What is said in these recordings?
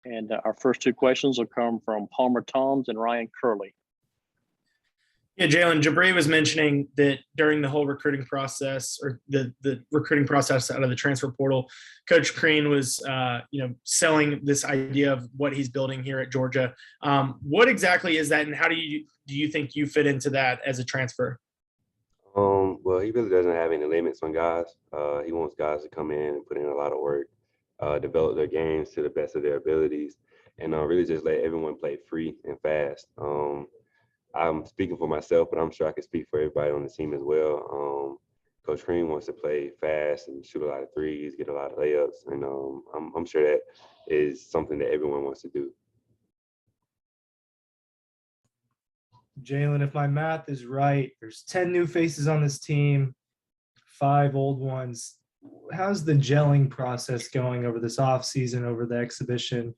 And our first two questions will come from Palmer Toms and Ryan Curley. Yeah, Jailyn, Jabri was mentioning that during the whole recruiting process, or the recruiting process out of the transfer portal, Coach Crean was, selling this idea of what he's building here at Georgia. What exactly is that, and how do you think you fit into that as a transfer? Well, he really doesn't have any limits on guys. He wants guys to come in and put in a lot of work, develop their games to the best of their abilities, and really just let everyone play free and fast. I'm speaking for myself, but I'm sure I can speak for everybody on the team as well. Coach Crean wants to play fast and shoot a lot of threes, get a lot of layups, and I'm sure that is something that everyone wants to do. Jailyn, if my math is right, there's 10 new faces on this team, 5 old ones. How's the gelling process going over this offseason, over the exhibition?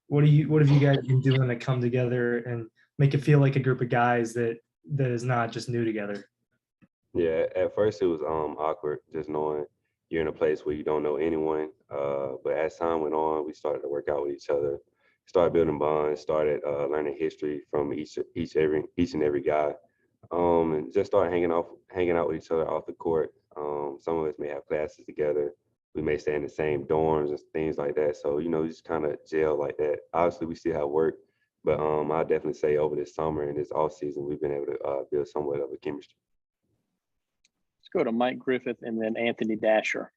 What have you guys been doing to come together and make it feel like a group of guys that is not just new together? Yeah, at first it was awkward, just knowing you're in a place where you don't know anyone. But as time went on, we started to work out with each other, started building bonds, started learning history from each and every guy, and just started hanging out with each other off the court. Some of us may have classes together. We may stay in the same dorms and things like that. So, we just kind of gel like that. Obviously, we still have work, but I'll definitely say over this summer and this off season, we've been able to build somewhat of a chemistry. Let's go to Mike Griffith and then Anthony Dasher.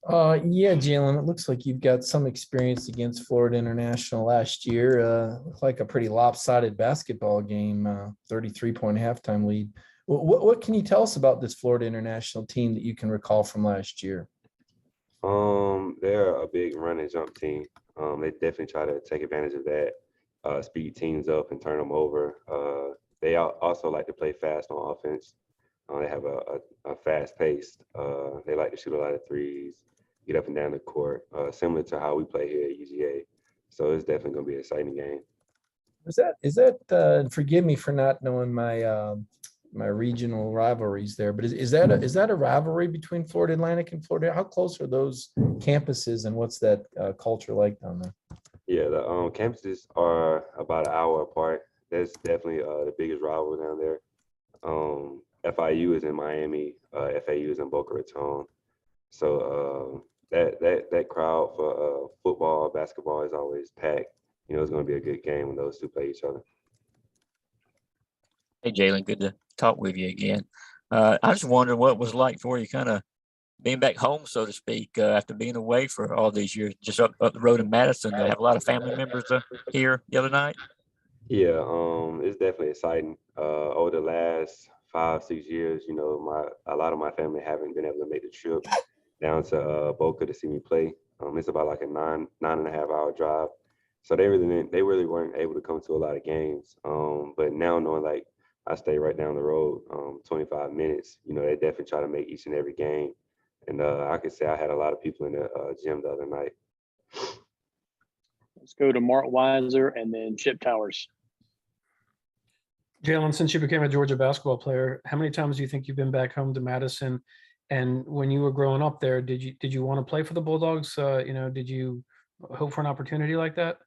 Yeah, Jailyn, it looks like you've got some experience against Florida International last year. Looked like a pretty lopsided basketball game, 33-point halftime lead. What can you tell us about this Florida International team that you can recall from last year? They're a big run and jump team. They definitely try to take advantage of that, speed teams up and turn them over. They also like to play fast on offense. They have a fast pace. They like to shoot a lot of threes, get up and down the court, similar to how we play here at UGA. So it's definitely going to be an exciting game. Is that forgive me for not knowing my regional rivalries there, but is that a rivalry between Florida Atlantic and Florida? How close are those campuses, and what's that culture like down there? Yeah, the campuses are about an hour apart. That's definitely the biggest rival down there. FIU is in Miami, FAU is in Boca Raton. So that crowd for football, basketball is always packed. It's going to be a good game when those two play each other. Hey, Jailyn, good to talk with you again. I just wondered what it was like for you kind of being back home, so to speak, after being away for all these years, just up the road in Madison. I have a lot of family members here the other night. Yeah, it's definitely exciting. Over the last 5-6 years, a lot of my family haven't been able to make the trip down to Boca to see me play. It's about like a 9.5 hour drive. So they really weren't able to come to a lot of games. But now knowing like I stay right down the road, 25 minutes, they definitely try to make each and every game. And I can say I had a lot of people in the gym the other night. Let's go to Mark Weiser and then Chip Towers. Jailyn, since you became a Georgia basketball player, how many times do you think you've been back home to Madison? And when you were growing up there, did you want to play for the Bulldogs? Did you hope for an opportunity like that?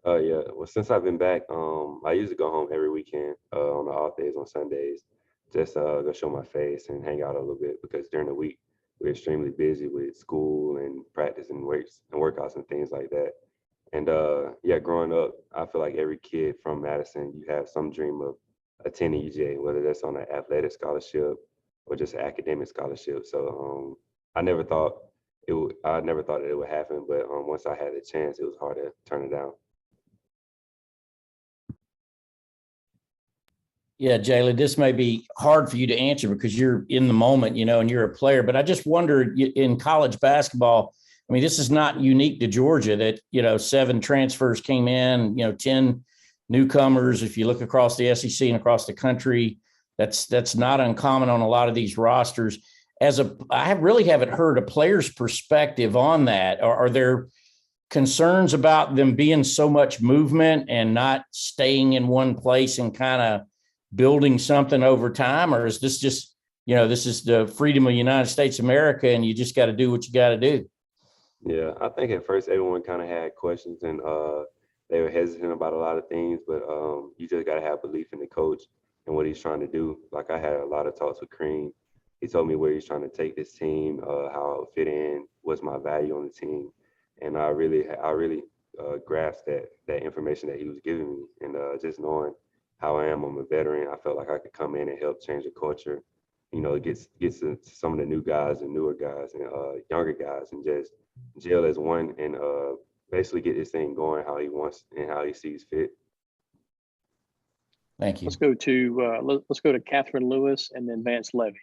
Yeah. Well, since I've been back, I usually go home every weekend on the off days, on Sundays, just go show my face and hang out a little bit, because during the week we're extremely busy with school and practice and workouts and things like that. And growing up, I feel like every kid from Madison, you have some dream of attending UGA, whether that's on an athletic scholarship or just an academic scholarship. So I never thought that it would happen, but once I had the chance, it was hard to turn it down. Yeah, Jailyn, this may be hard for you to answer because you're in the moment, and you're a player. But I just wondered, in college basketball, I mean, this is not unique to Georgia that, 7 transfers came in, 10 newcomers. If you look across the SEC and across the country, that's not uncommon on a lot of these rosters. I really haven't heard a player's perspective on that. Are there concerns about them being so much movement and not staying in one place and kind of building something over time? Or is this just, this is the freedom of the United States of America and you just got to do what you got to do? Yeah, I think at first everyone kind of had questions and they were hesitant about a lot of things, but you just got to have belief in the coach and what he's trying to do. Like I had a lot of talks with Crean. He told me where he's trying to take this team, how I would fit in, what's my value on the team, and I really grasped that information that he was giving me, and just knowing how I am, I'm a veteran. I felt like I could come in and help change the culture. You know, get to some of the new guys and newer guys and younger guys, and just gel as one and basically get this thing going how he wants and how he sees fit. Thank you. Let's go to Catherine Lewis and then Vance Levy.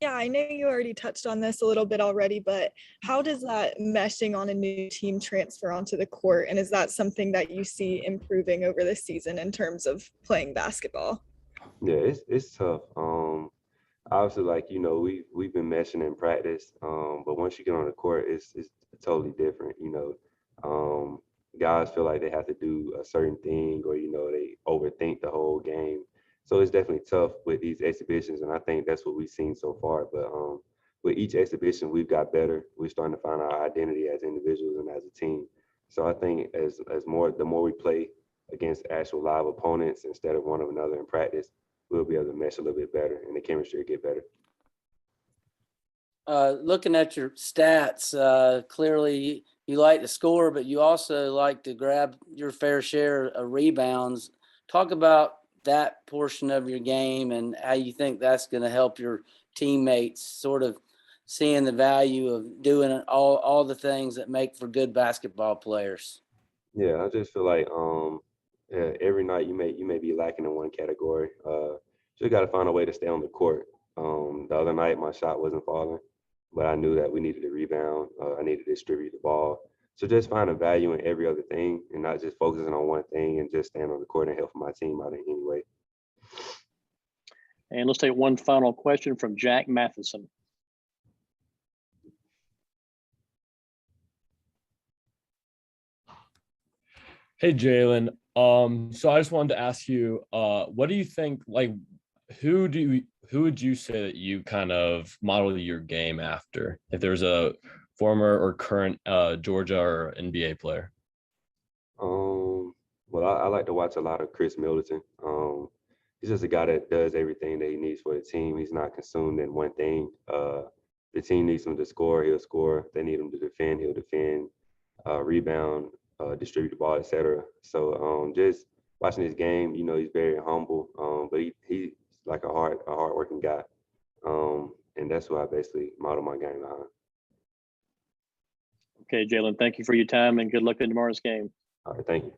Yeah, I know you already touched on this a little bit already, but how does that meshing on a new team transfer onto the court? And is that something that you see improving over this season in terms of playing basketball? Yeah, it's tough. Obviously, like, you know, we've been meshing in practice, but once you get on the court, it's totally different. You know, guys feel like they have to do a certain thing, or you know, they overthink the whole game. So it's definitely tough with these exhibitions, and I think that's what we've seen so far. But with each exhibition, we've got better. We're starting to find our identity as individuals and as a team. So I think the more we play against actual live opponents instead of one of another in practice, we'll be able to mesh a little bit better and the chemistry will get better. Looking at your stats, clearly you like to score, but you also like to grab your fair share of rebounds. Talk about that portion of your game and how you think that's going to help your teammates sort of seeing the value of doing all the things that make for good basketball players. Yeah, I just feel like every night you may be lacking in one category. Just got to find a way to stay on the court. The other night my shot wasn't falling, but I knew that we needed to rebound. I needed to distribute the ball. So just finding value in every other thing and not just focusing on one thing and just staying on the court and helping my team out in any way. And let's take one final question from Jack Matheson. Hey, Jailyn. So I just wanted to ask you, what do you think, like, who would you say that you kind of model your game after? If there's a former or current Georgia or NBA player? Well, I like to watch a lot of Chris Middleton. He's just a guy that does everything that he needs for the team. He's not consumed in one thing. The team needs him to score, he'll score. If they need him to defend, he'll defend, rebound, distribute the ball, etc. So just watching his game, you know, he's very humble, but he's like a hard-working guy. And that's who I basically model my game behind. Okay, Jailyn, thank you for your time and good luck in tomorrow's game. All right, thank you.